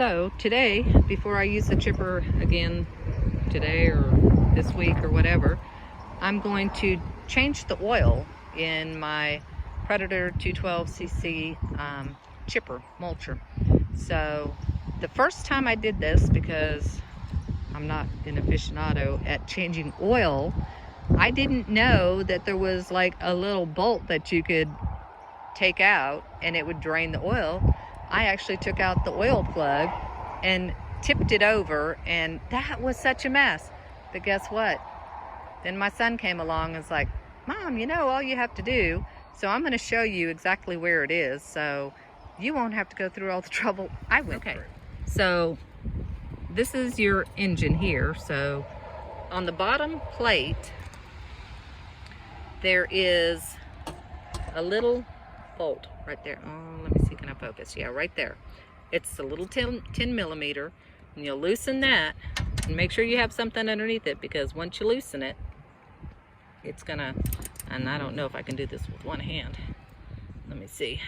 So today, before I use the chipper again today or this week or whatever, I'm going to change the oil in my Predator 212cc chipper mulcher. So the first time I did this, because I'm not an aficionado at changing oil, I didn't know that there was like a little bolt that you could take out and it would drain the oil. I actually took out the oil plug and tipped it over, and that was such a mess. But guess what? Then my son came along and was like, Mom, you know, all you have to do, so I'm going to show you exactly where it is, so you won't have to go through all the trouble I went through. So this is your engine here. So on the bottom plate, there is a little bolt right there. Oh, let me see, can I focus? Yeah, right there. It's a little 10 millimeter, and you'll loosen that and make sure you have something underneath it, because once you loosen it, it's gonna, and I don't know if I can do this with one hand. Let me see.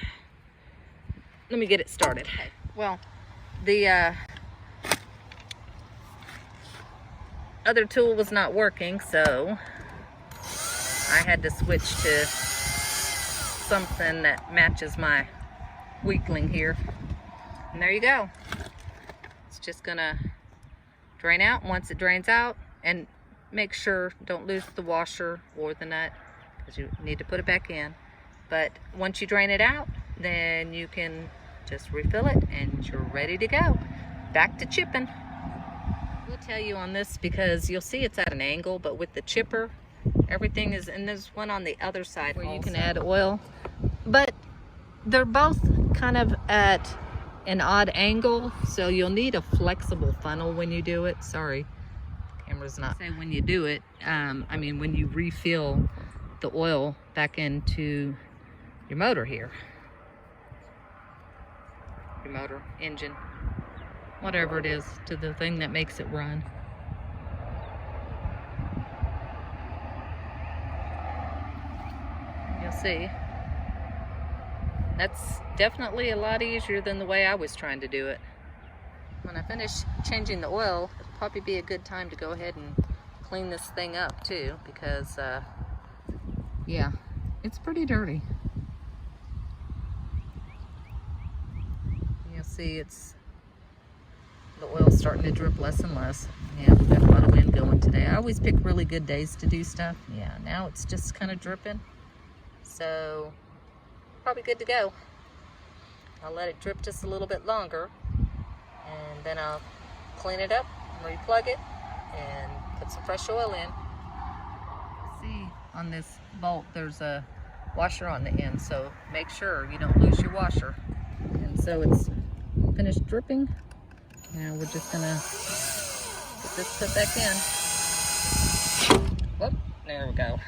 Let me get it started. Well, the other tool was not working, so I had to switch to something that matches my weakling here. And there you go. It's just gonna drain out. Once it drains out, and make sure don't lose the washer or the nut, because you need to put it back in. But once you drain it out, then you can just refill it and you're ready to go. Back to chipping. We'll tell you on this, because you'll see it's at an angle, but with the chipper, everything is, and there's one on the other side where you can add oil, but they're both kind of at an odd angle, so you'll need a flexible funnel when you do it. Sorry, camera's not. Say when you do it, I mean when you refill the oil back into your motor here, your motor, engine, whatever it is, to the thing that makes it run. You'll see. That's definitely a lot easier than the way I was trying to do it. When I finish changing the oil, it'll probably be a good time to go ahead and clean this thing up too, because yeah, it's pretty dirty. You'll see it's, the oil's starting to drip less and less. Yeah, we've got a lot of wind going today. I always pick really good days to do stuff. Yeah, now it's just kind of dripping. So probably good to go. I'll let it drip just a little bit longer, and then I'll clean it up, replug it, and put some fresh oil in. See, on this bolt there's a washer on the end, so make sure you don't lose your washer. And so it's finished dripping. Now we're just gonna get this put back in. Whoop, there we go.